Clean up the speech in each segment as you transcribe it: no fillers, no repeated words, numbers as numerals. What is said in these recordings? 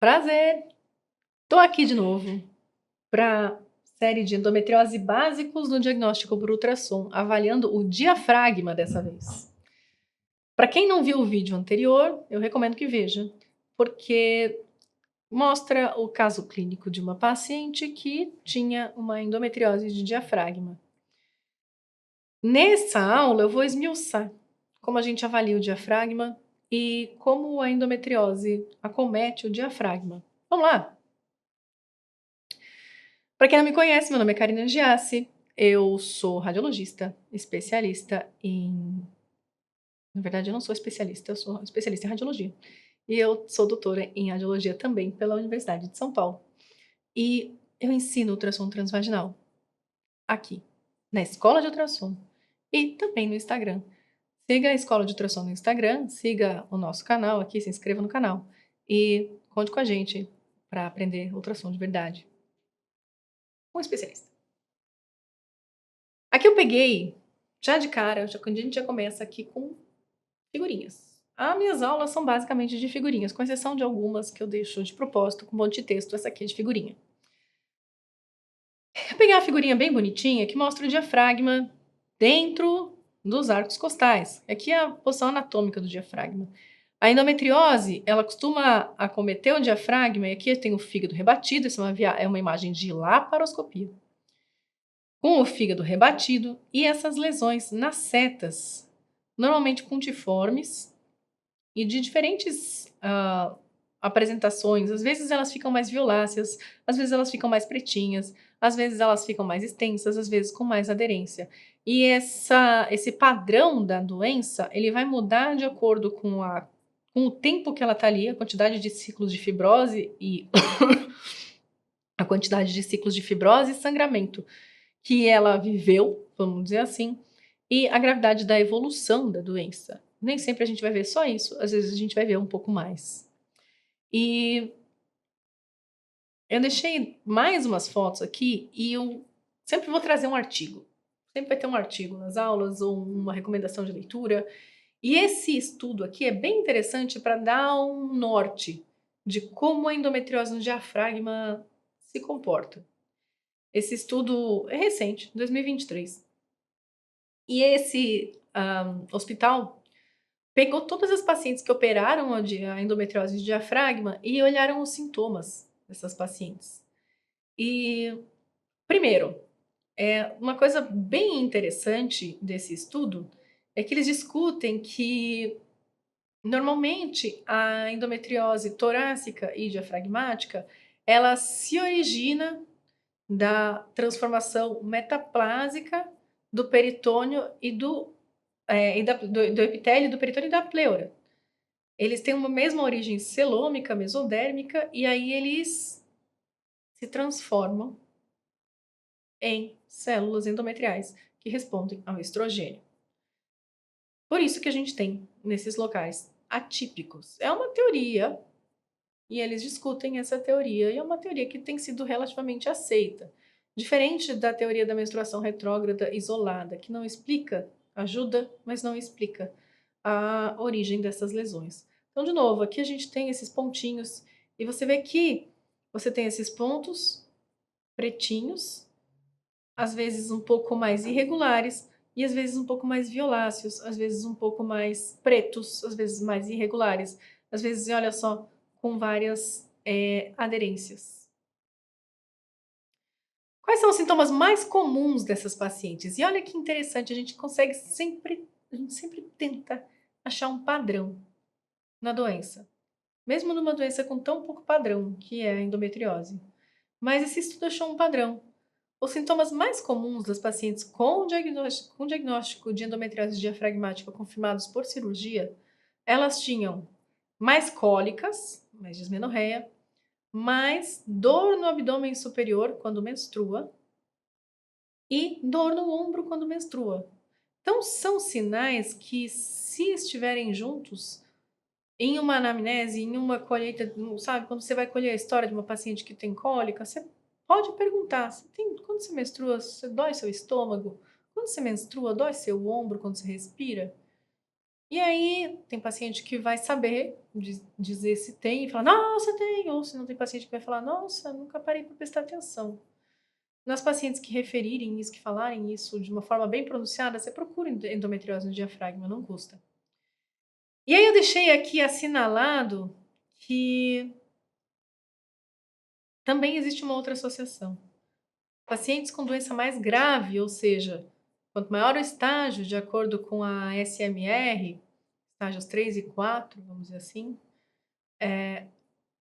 Prazer! Tô aqui de novo para série de endometriose básicos no diagnóstico por ultrassom, avaliando o diafragma dessa vez. Para quem não viu o vídeo anterior, eu recomendo que veja, porque mostra o caso clínico de uma paciente que tinha uma endometriose de diafragma. Nessa aula eu vou esmiuçar como a gente avalia o diafragma e como a endometriose acomete o diafragma. Vamos lá? Para quem não me conhece, meu nome é Karina Giassi, eu sou radiologista, especialista em... Na verdade, eu não sou especialista, eu sou especialista em radiologia. E eu sou doutora em radiologia também pela Universidade de São Paulo. E eu ensino ultrassom transvaginal aqui, na Escola de Ultrassom e também no Instagram. Siga a Escola de Ultrassom no Instagram, siga o nosso canal aqui, se inscreva no canal e conte com a gente para aprender ultrassom de verdade. Um especialista. Aqui eu peguei, já de cara, quando a gente já começa aqui com figurinhas. As minhas aulas são basicamente de figurinhas, com exceção de algumas que eu deixo de propósito com um monte de texto, essa aqui é de figurinha. Eu peguei uma figurinha bem bonitinha que mostra o diafragma dentro dos arcos costais. Aqui é a posição anatômica do diafragma. A endometriose, ela costuma acometer o diafragma, e aqui tem o fígado rebatido, essa é uma imagem de laparoscopia. Com o fígado rebatido e essas lesões nas setas, normalmente puntiformes e de diferentes apresentações. Às vezes elas ficam mais violáceas, às vezes elas ficam mais pretinhas, às vezes elas ficam mais extensas, às vezes com mais aderência. E esse padrão da doença, ele vai mudar de acordo com o tempo que ela está ali, a quantidade de ciclos de fibrose e a quantidade de ciclos de fibrose e sangramento que ela viveu, vamos dizer assim, e a gravidade da evolução da doença. Nem sempre a gente vai ver só isso, às vezes a gente vai ver um pouco mais. E eu deixei mais umas fotos aqui e eu sempre vou trazer um artigo. Sempre vai ter um artigo nas aulas ou uma recomendação de leitura. E esse estudo aqui é bem interessante para dar um norte de como a endometriose no diafragma se comporta. Esse estudo é recente, 2023. E esse hospital pegou todas as pacientes que operaram a endometriose de diafragma e olharam os sintomas dessas pacientes. E, primeiro, uma coisa bem interessante desse estudo é que eles discutem que, normalmente, a endometriose torácica e diafragmática, ela se origina da transformação metaplásica do peritônio e do epitélio do peritônio e da pleura. Eles têm uma mesma origem celômica, mesodérmica, e aí eles se transformam em células endometriais que respondem ao estrogênio. Por isso que a gente tem nesses locais atípicos. É uma teoria, e eles discutem essa teoria, e é uma teoria que tem sido relativamente aceita. Diferente da teoria da menstruação retrógrada isolada, que não explica, ajuda, mas não explica a origem dessas lesões. Então, de novo, aqui a gente tem esses pontinhos, e você vê que você tem esses pontos pretinhos, às vezes um pouco mais irregulares, e às vezes um pouco mais violáceos, às vezes um pouco mais pretos, às vezes mais irregulares, às vezes, olha só, com várias aderências. Quais são os sintomas mais comuns dessas pacientes? E olha que interessante, a gente sempre tenta achar um padrão na doença, mesmo numa doença com tão pouco padrão, que é a endometriose. Mas esse estudo achou um padrão. Os sintomas mais comuns das pacientes com diagnóstico de endometriose diafragmática confirmados por cirurgia, elas tinham mais cólicas, mais dismenorreia, mais dor no abdômen superior quando menstrua e dor no ombro quando menstrua. Então, são sinais que, se estiverem juntos, em uma anamnese, em uma colheita, sabe, quando você vai colher a história de uma paciente que tem cólica, você pode perguntar, quando você menstrua, dói seu estômago? Quando você menstrua, dói seu ombro quando você respira? E aí, tem paciente que vai saber dizer se tem e falar, nossa, tem. Ou se não tem paciente que vai falar, nossa, nunca parei para prestar atenção. Nas pacientes que referirem isso, que falarem isso de uma forma bem pronunciada, você procura endometriose no diafragma, não custa. E aí eu deixei aqui assinalado que também existe uma outra associação. Pacientes com doença mais grave, ou seja, quanto maior o estágio, de acordo com a SMR, estágios 3 e 4, vamos dizer assim,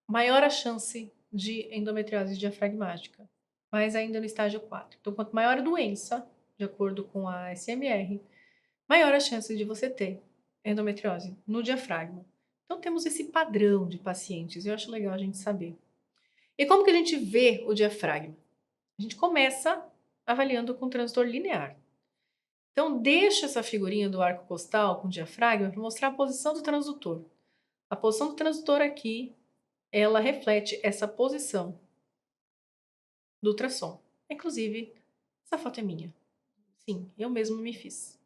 maior a chance de endometriose diafragmática, mas ainda no estágio 4. Então, quanto maior a doença, de acordo com a SMR, maior a chance de você ter endometriose no diafragma. Então, temos esse padrão de pacientes, eu acho legal a gente saber. E como que a gente vê o diafragma? A gente começa avaliando com transdutor linear. Então, deixa essa figurinha do arco costal com o diafragma para mostrar a posição do transdutor. A posição do transdutor aqui, ela reflete essa posição do ultrassom. Inclusive, essa foto é minha. Sim, eu mesmo me fiz.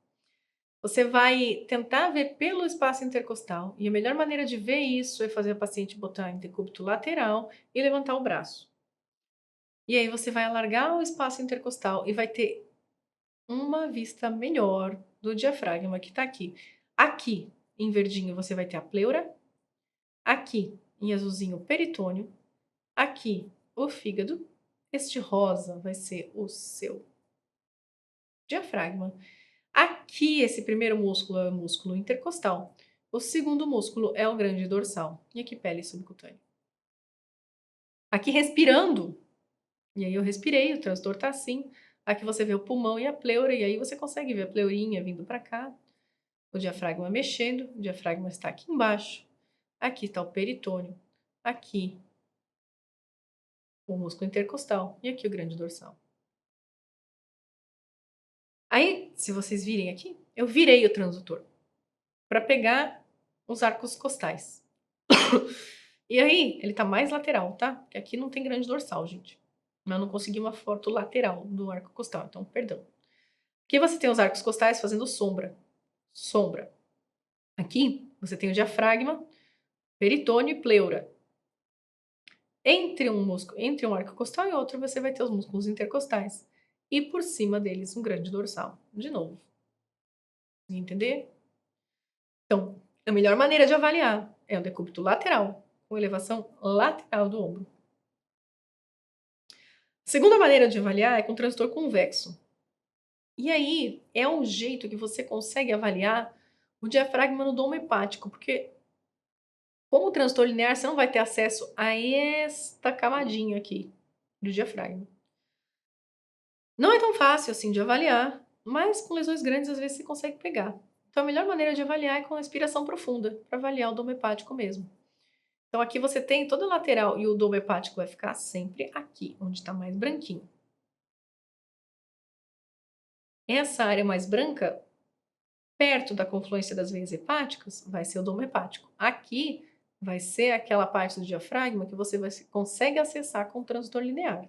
Você vai tentar ver pelo espaço intercostal e a melhor maneira de ver isso é fazer a paciente botar em decúbito lateral e levantar o braço. E aí você vai alargar o espaço intercostal e vai ter uma vista melhor do diafragma que está aqui. Aqui, em verdinho, você vai ter a pleura. Aqui, em azulzinho, o peritônio. Aqui, o fígado. Este rosa vai ser o seu diafragma. Aqui, esse primeiro músculo é o músculo intercostal. O segundo músculo é o grande dorsal. E aqui, pele subcutânea. Aqui, respirando. E aí, eu respirei, o transdutor tá assim. Aqui você vê o pulmão e a pleura. E aí, você consegue ver a pleurinha vindo para cá. O diafragma mexendo. O diafragma está aqui embaixo. Aqui está o peritônio. Aqui, o músculo intercostal. E aqui, o grande dorsal. Aí, se vocês virem aqui, eu virei o transdutor para pegar os arcos costais. E aí, ele tá mais lateral, tá? Porque aqui não tem grande dorsal, gente. Mas eu não consegui uma foto lateral do arco costal, então perdão. Aqui você tem os arcos costais fazendo sombra. Sombra. Aqui você tem o diafragma, peritônio e pleura. Entre um arco costal e outro, você vai ter os músculos intercostais. E por cima deles, um grande dorsal. De novo. Entender? Então, a melhor maneira de avaliar é o decúbito lateral, com elevação lateral do ombro. A segunda maneira de avaliar é com transdutor convexo. E aí, é um jeito que você consegue avaliar o diafragma no domo hepático, porque como transdutor linear, você não vai ter acesso a esta camadinha aqui do diafragma. Não é tão fácil assim de avaliar, mas com lesões grandes às vezes você consegue pegar. Então a melhor maneira de avaliar é com respiração profunda, para avaliar o domo hepático mesmo. Então aqui você tem toda a lateral e o domo hepático vai ficar sempre aqui, onde está mais branquinho. Essa área mais branca, perto da confluência das veias hepáticas, vai ser o domo hepático. Aqui vai ser aquela parte do diafragma que você consegue acessar com o transdutor linear.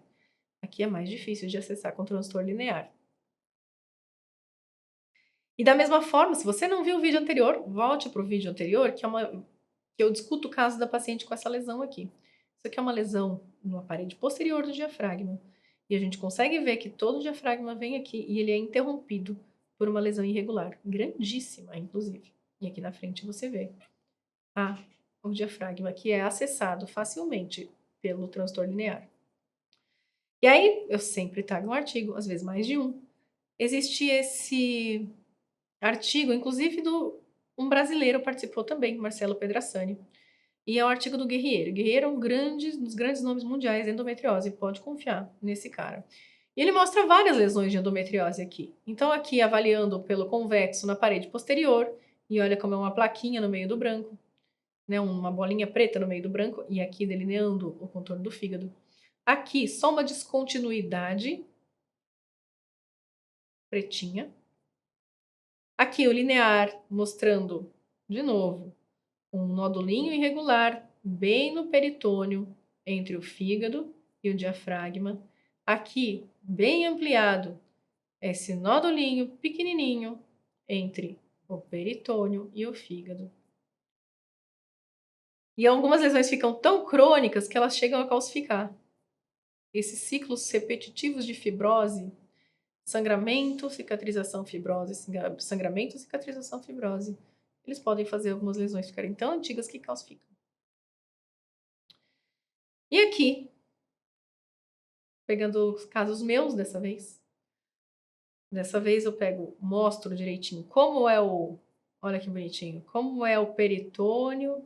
Aqui é mais difícil de acessar com o transdutor linear. E da mesma forma, se você não viu o vídeo anterior, volte para o vídeo anterior, que eu discuto o caso da paciente com essa lesão aqui. Isso aqui é uma lesão na parede posterior do diafragma. E a gente consegue ver que todo o diafragma vem aqui e ele é interrompido por uma lesão irregular, grandíssima, inclusive. E aqui na frente você vê o diafragma que é acessado facilmente pelo transdutor linear. E aí, eu sempre trago um artigo, às vezes mais de um. Existe esse artigo, inclusive um brasileiro participou também, Marcelo Pedrassani. E é um artigo do Guerriero. Guerriero é um dos grandes nomes mundiais de endometriose, pode confiar nesse cara. E ele mostra várias lesões de endometriose aqui. Então aqui avaliando pelo convexo na parede posterior, e olha como é uma plaquinha no meio do branco, né, uma bolinha preta no meio do branco, e aqui delineando o contorno do fígado. Aqui só uma descontinuidade pretinha. Aqui o linear mostrando, de novo, um nodulinho irregular bem no peritônio, entre o fígado e o diafragma. Aqui, bem ampliado, esse nodulinho pequenininho entre o peritônio e o fígado. E algumas lesões ficam tão crônicas que elas chegam a calcificar. Esses ciclos repetitivos de fibrose, sangramento, cicatrização, fibrose, sangramento, cicatrização, fibrose, eles podem fazer algumas lesões ficarem tão antigas que calcificam. E aqui, pegando os casos meus dessa vez eu mostro direitinho como é olha que bonitinho, como é o peritônio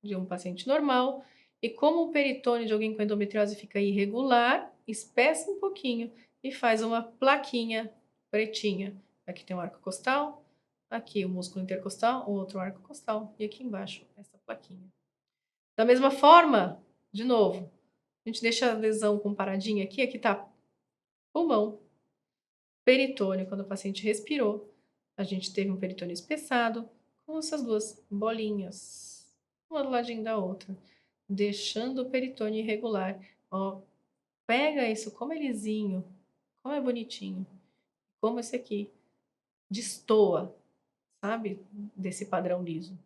de um paciente normal e como o peritônio de alguém com endometriose fica irregular, espessa um pouquinho e faz uma plaquinha pretinha. Aqui tem um arco costal, aqui o músculo intercostal, outro arco costal e aqui embaixo essa plaquinha. Da mesma forma, de novo, a gente deixa a lesão comparadinha aqui, aqui tá pulmão, peritônio, quando o paciente respirou, a gente teve um peritônio espessado com essas duas bolinhas, uma do ladinho da outra, deixando o peritônio irregular. Ó, pega isso, como é lisinho, como é bonitinho, como esse aqui destoa, sabe, desse padrão liso.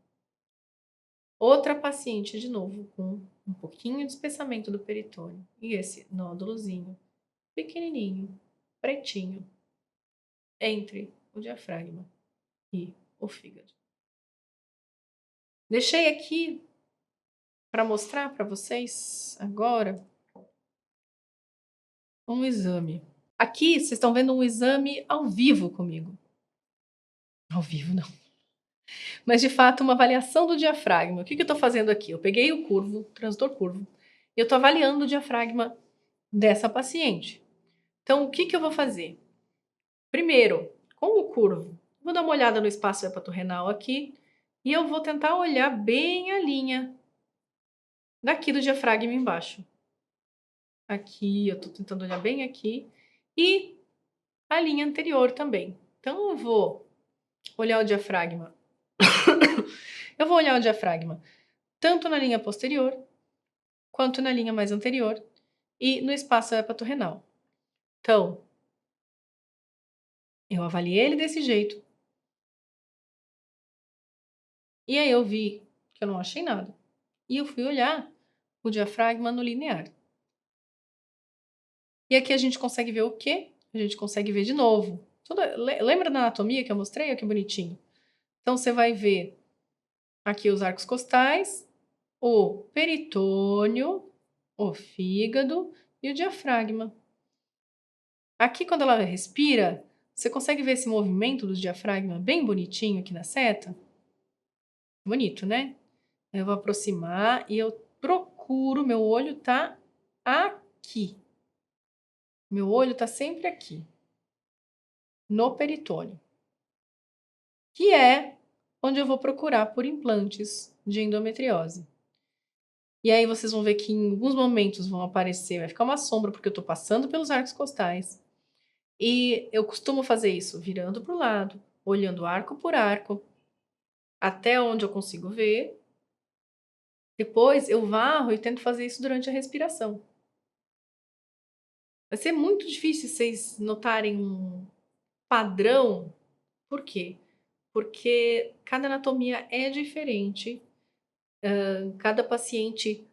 Outra paciente, de novo, com um pouquinho de espessamento do peritônio e esse nódulozinho pequenininho, pretinho, entre o diafragma e o fígado. Deixei aqui para mostrar para vocês agora um exame. Aqui vocês estão vendo um exame ao vivo comigo. Ao vivo não. Mas de fato uma avaliação do diafragma. O que eu estou fazendo aqui? Eu peguei o curvo, o transdutor curvo, e eu estou avaliando o diafragma dessa paciente. Então o que eu vou fazer? Primeiro, com o curvo, vou dar uma olhada no espaço hepatorrenal aqui e eu vou tentar olhar bem a linha daqui do diafragma embaixo. Aqui, eu estou tentando olhar bem aqui. E a linha anterior também. Então, eu vou olhar o diafragma. Eu vou olhar o diafragma tanto na linha posterior, quanto na linha mais anterior e no espaço hepatorrenal. Então, eu avaliei ele desse jeito. E aí eu vi que eu não achei nada. E eu fui olhar o diafragma no linear. E aqui a gente consegue ver o quê? A gente consegue ver de novo. Lembra da anatomia que eu mostrei? Olha que bonitinho. Então, você vai ver aqui os arcos costais, o peritônio, o fígado e o diafragma. Aqui, quando ela respira, você consegue ver esse movimento do diafragma bem bonitinho aqui na seta? Bonito, né? Eu vou aproximar e eu procuro, meu olho tá aqui. Meu olho tá sempre aqui, no peritônio, que é onde eu vou procurar por implantes de endometriose. E aí vocês vão ver que em alguns momentos vão aparecer, vai ficar uma sombra porque eu estou passando pelos arcos costais. E eu costumo fazer isso virando para o lado, olhando arco por arco, até onde eu consigo ver. Depois eu varro e tento fazer isso durante a respiração. Vai ser muito difícil vocês notarem um padrão. Por quê? Porque cada anatomia é diferente. Cada paciente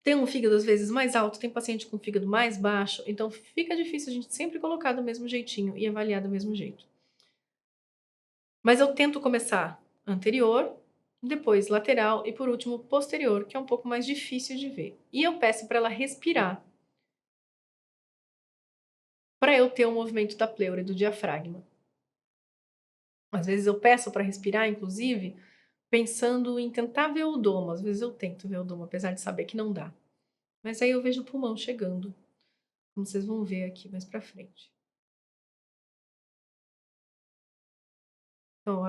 tem um fígado às vezes mais alto, tem paciente com fígado mais baixo, então fica difícil a gente sempre colocar do mesmo jeitinho e avaliar do mesmo jeito. Mas eu tento começar anterior, depois lateral e por último posterior, que é um pouco mais difícil de ver. E eu peço para ela respirar, para eu ter o movimento da pleura e do diafragma. Às vezes eu peço para respirar, inclusive, pensando em tentar ver o domo. Às vezes eu tento ver o domo, apesar de saber que não dá. Mas aí eu vejo o pulmão chegando, como vocês vão ver aqui mais para frente. Então,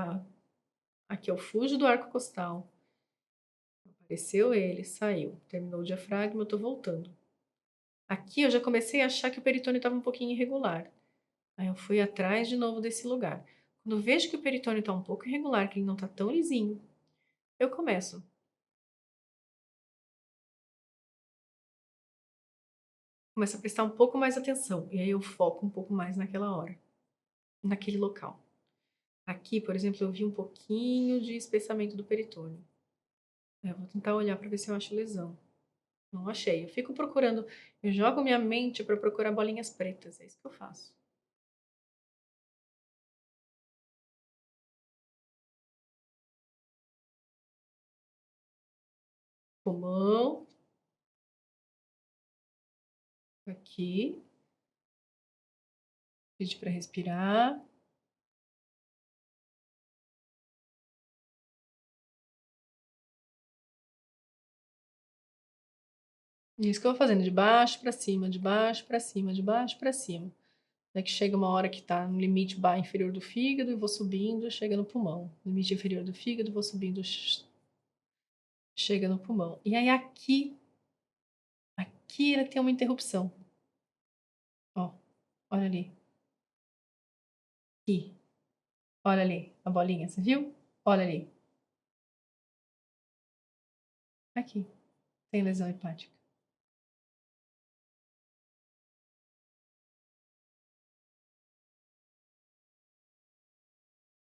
aqui eu fujo do arco costal. Apareceu ele, saiu. Terminou o diafragma, eu tô voltando. Aqui eu já comecei a achar que o peritônio estava um pouquinho irregular. Aí eu fui atrás de novo desse lugar. Quando eu vejo que o peritônio está um pouco irregular, que ele não está tão lisinho, eu começo. Começo a prestar um pouco mais atenção. E aí eu foco um pouco mais naquela hora. Naquele local. Aqui, por exemplo, eu vi um pouquinho de espessamento do peritônio. Eu vou tentar olhar para ver se eu acho lesão. Não achei. Eu fico procurando, eu jogo minha mente para procurar bolinhas pretas, é isso que eu faço. Pulmão, aqui, pede para respirar. Isso que eu vou fazendo, de baixo para cima, de baixo para cima, de baixo para cima. Até que chega uma hora que tá no limite inferior do fígado e vou subindo, chega no pulmão. Limite inferior do fígado, vou subindo, chega no pulmão. E aí aqui ele tem uma interrupção. Ó, olha ali. Aqui. Olha ali a bolinha, você viu? Olha ali. Aqui. Tem lesão hepática.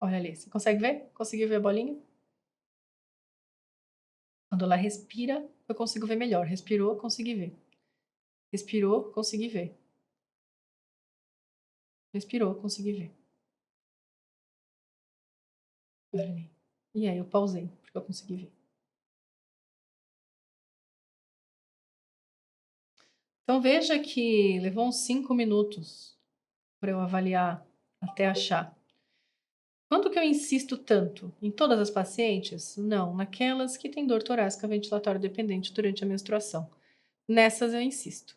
Olha ali. Você consegue ver? Conseguiu ver a bolinha? Quando ela respira, eu consigo ver melhor. Respirou, consegui ver. Respirou, consegui ver. Respirou, consegui ver. Olha ali. E aí eu pausei, porque eu consegui ver. Então veja que levou uns 5 minutos para eu avaliar até achar. Quando que eu insisto tanto? Em todas as pacientes? Não, naquelas que têm dor torácica ventilatória dependente durante a menstruação. Nessas eu insisto.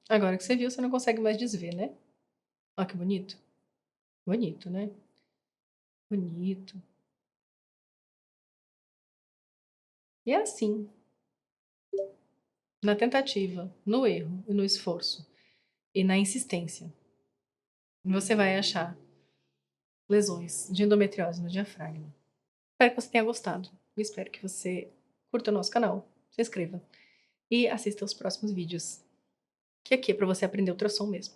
Agora que você viu, você não consegue mais desver, né? Olha que bonito. Bonito, né? Bonito. E é assim, na tentativa, no erro e no esforço e na insistência, você vai achar lesões de endometriose no diafragma. Espero que você tenha gostado. Eu espero que você curta o nosso canal, se inscreva e assista aos próximos vídeos, que aqui é para você aprender ultrassom mesmo.